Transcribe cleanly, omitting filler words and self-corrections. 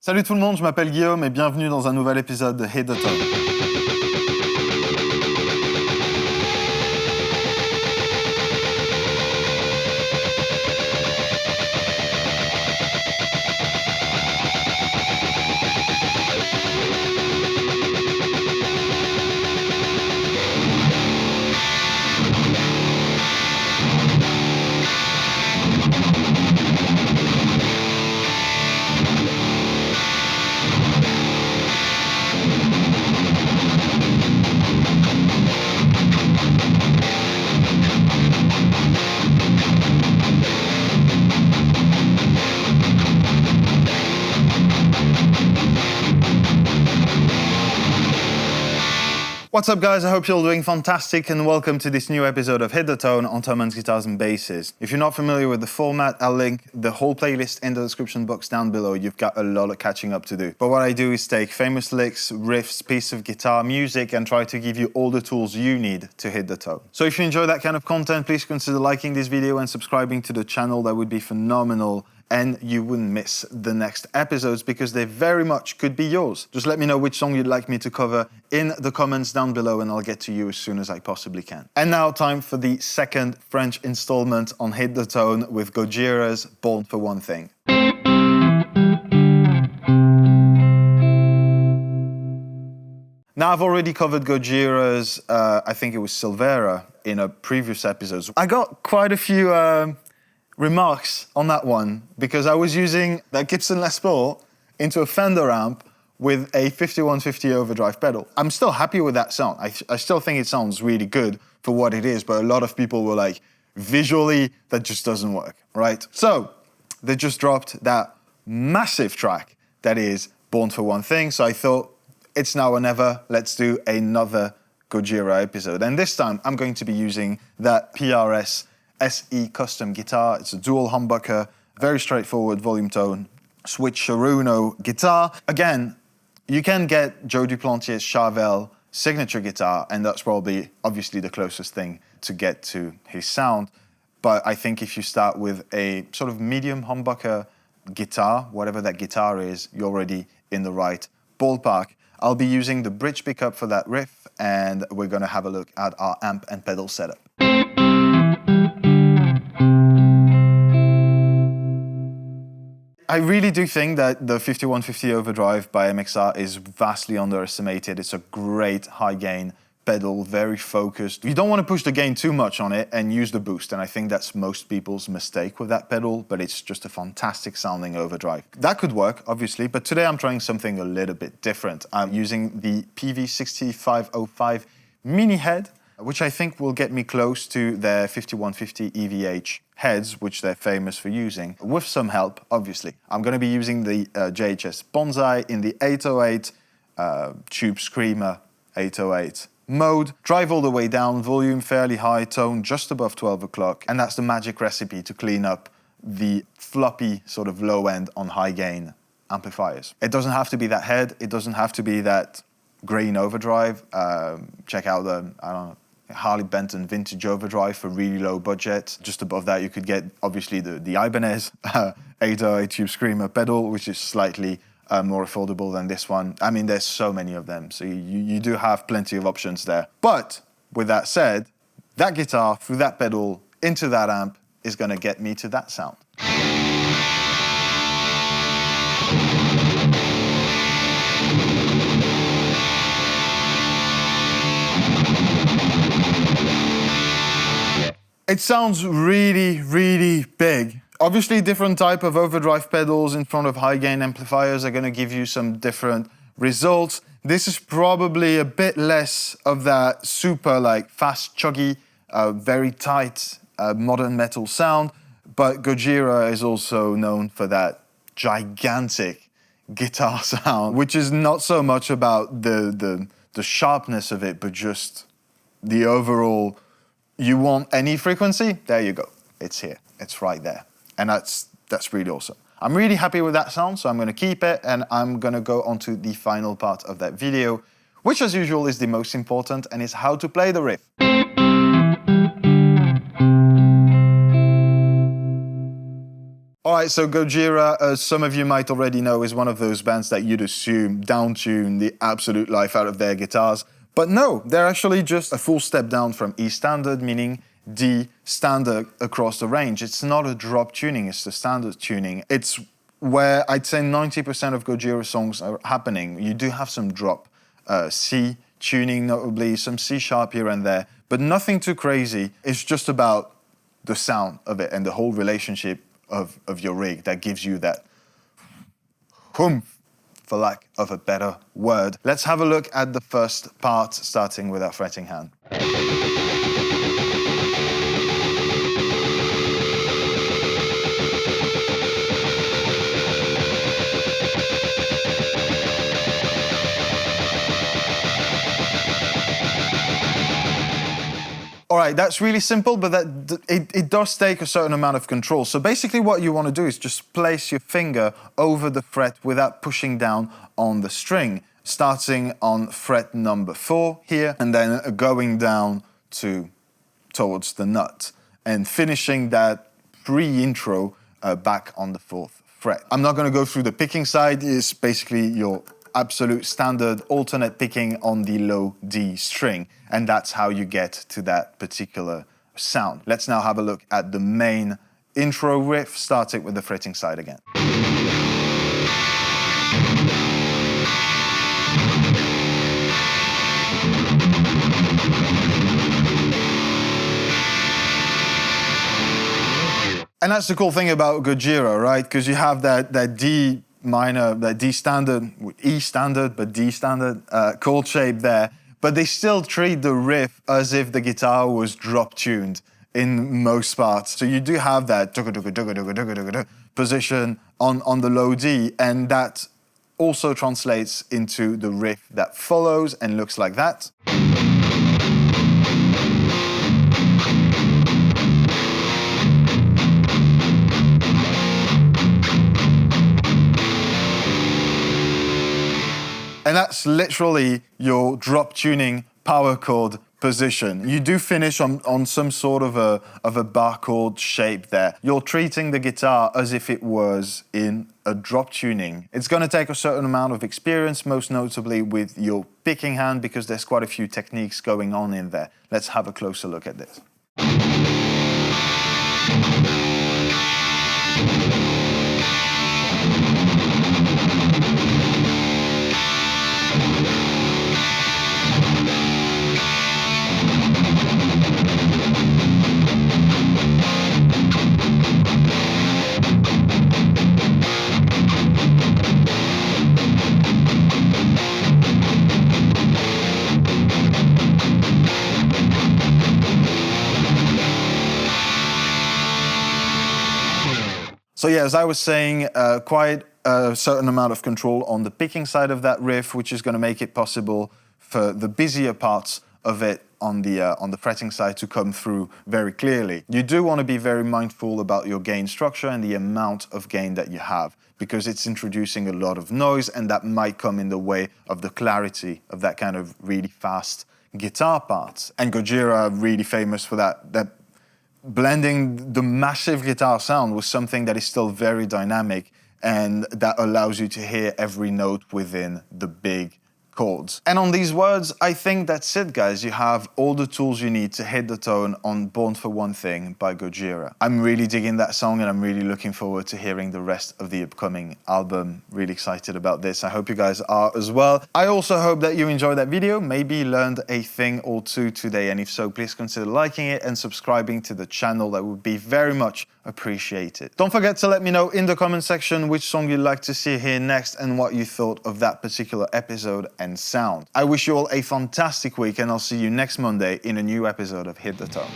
Salut tout le monde, je m'appelle Guillaume et bienvenue dans un nouvel épisode de Hit the Tone. What's up guys, I hope you're all doing fantastic and welcome to this new episode of Hit the Tone on Thomann Guitars and Basses. If you're not familiar with the format, I'll link the whole playlist in the description box down below. You've got a lot of catching up to do. But what I do is take famous licks, riffs, piece of guitar, music and try to give you all the tools you need to hit the tone. So if you enjoy that kind of content, please consider liking this video and subscribing to the channel. That would be phenomenal. And you wouldn't miss the next episodes because they very much could be yours. Just let me know which song you'd like me to cover in the comments down below and I'll get to you as soon as I possibly can. And now time for the second French installment on Hit the Tone with Gojira's Born for One Thing. Now I've already covered Gojira's, I think it was Silvera in a previous episode. I got quite a few remarks on that one because I was using that Gibson Les Paul into a Fender amp with a 5150 overdrive pedal. I'm still happy with that sound. I still think it sounds really good for what it is, but a lot of people were like, visually, that just doesn't work, right? So they just dropped that massive track that is Born for One Thing. So I thought, it's now or never, let's do another Gojira episode. And this time I'm going to be using that PRS SE custom guitar. It's a dual humbucker, very straightforward volume tone, switch Sharuno guitar. Again, you can get Joe Duplantier's Charvel signature guitar, and that's probably obviously the closest thing to get to his sound. But I think if you start with a sort of medium humbucker guitar, whatever that guitar is, you're already in the right ballpark. I'll be using the bridge pickup for that riff, and we're gonna have a look at our amp and pedal setup. I really do think that the 5150 overdrive by MXR is vastly underestimated. It's a great high gain pedal, very focused. You don't want to push the gain too much on it and use the boost, and I think that's most people's mistake with that pedal, but it's just a fantastic sounding overdrive. That could work, obviously, but today I'm trying something a little bit different. I'm using the PV6505 mini head, which I think will get me close to their 5150 EVH heads, which they're famous for using, with some help, obviously. I'm going to be using the JHS Bonsai in the 808 Tube Screamer 808 mode. Drive all the way down, volume fairly high, tone just above 12 o'clock, and that's the magic recipe to clean up the floppy sort of low end on high gain amplifiers. It doesn't have to be that head, it doesn't have to be that grain overdrive. Check out the, I don't know, Harley Benton vintage overdrive for really low budget. Just above that you could get obviously the Ibanez 808 Tube Screamer pedal, which is slightly more affordable than this one. I mean, there's so many of them, so you do have plenty of options there. But with that said, that guitar through that pedal into that amp is gonna get me to that sound. It sounds really, really big. Obviously, different type of overdrive pedals in front of high gain amplifiers are gonna give you some different results. This is probably a bit less of that super like fast, chuggy, very tight modern metal sound, but Gojira is also known for that gigantic guitar sound, which is not so much about the sharpness of it, but just the overall. You want any frequency? There you go. It's here. It's right there. And that's really awesome. I'm really happy with that sound, so I'm going to keep it, and I'm going to go on to the final part of that video, which as usual is the most important, and is how to play the riff. All right, so Gojira, as some of you might already know, is one of those bands that you'd assume down-tune the absolute life out of their guitars. But no, they're actually just a full step down from E standard, meaning D standard across the range. It's not a drop tuning, it's the standard tuning. It's where I'd say 90% of Gojira songs are happening. You do have some drop C tuning, notably, some C sharp here and there, but nothing too crazy. It's just about the sound of it and the whole relationship of your rig that gives you that oomph, for lack of a better word. Let's have a look at the first part, starting with our fretting hand. All right, that's really simple, but it does take a certain amount of control. So basically what you want to do is just place your finger over the fret without pushing down on the string, starting on fret number 4 here, and then going down towards the nut, and finishing that pre-intro back on the 4th fret. I'm not going to go through the picking side. It's basically your absolute standard alternate picking on the low D string, and that's how you get to that particular sound. Let's now have a look at the main intro riff, starting with the fretting side again. And that's the cool thing about Gojira, right? Because you have that D minor, that D standard, E standard, but D standard chord shape there, but they still treat the riff as if the guitar was drop tuned in most parts. So you do have that position on the low D, and that also translates into the riff that follows and looks like that. And that's literally your drop tuning power chord position. You do finish on some sort of a bar chord shape there. You're treating the guitar as if it was in a drop tuning. It's going to take a certain amount of experience, most notably with your picking hand, because there's quite a few techniques going on in there. Let's have a closer look at this. So yeah, as I was saying, quite a certain amount of control on the picking side of that riff, which is going to make it possible for the busier parts of it on the fretting side to come through very clearly. You do want to be very mindful about your gain structure and the amount of gain that you have, because it's introducing a lot of noise, and that might come in the way of the clarity of that kind of really fast guitar part. And Gojira are really famous for that blending the massive guitar sound with something that is still very dynamic and that allows you to hear every note within the big chords. And on these words, I think that's it, guys. You have all the tools you need to hit the tone on Born for One Thing by Gojira. I'm really digging that song, and I'm really looking forward to hearing the rest of the upcoming album. Really excited about this. I hope you guys are as well. I also hope that you enjoyed that video, maybe learned a thing or two today, and if so, please consider liking it and subscribing to the channel. That would be very much appreciated. Don't forget to let me know in the comment section which song you'd like to see here next and what you thought of that particular episode and sound. I wish you all a fantastic week, and I'll see you next Monday in a new episode of Hit the Tone.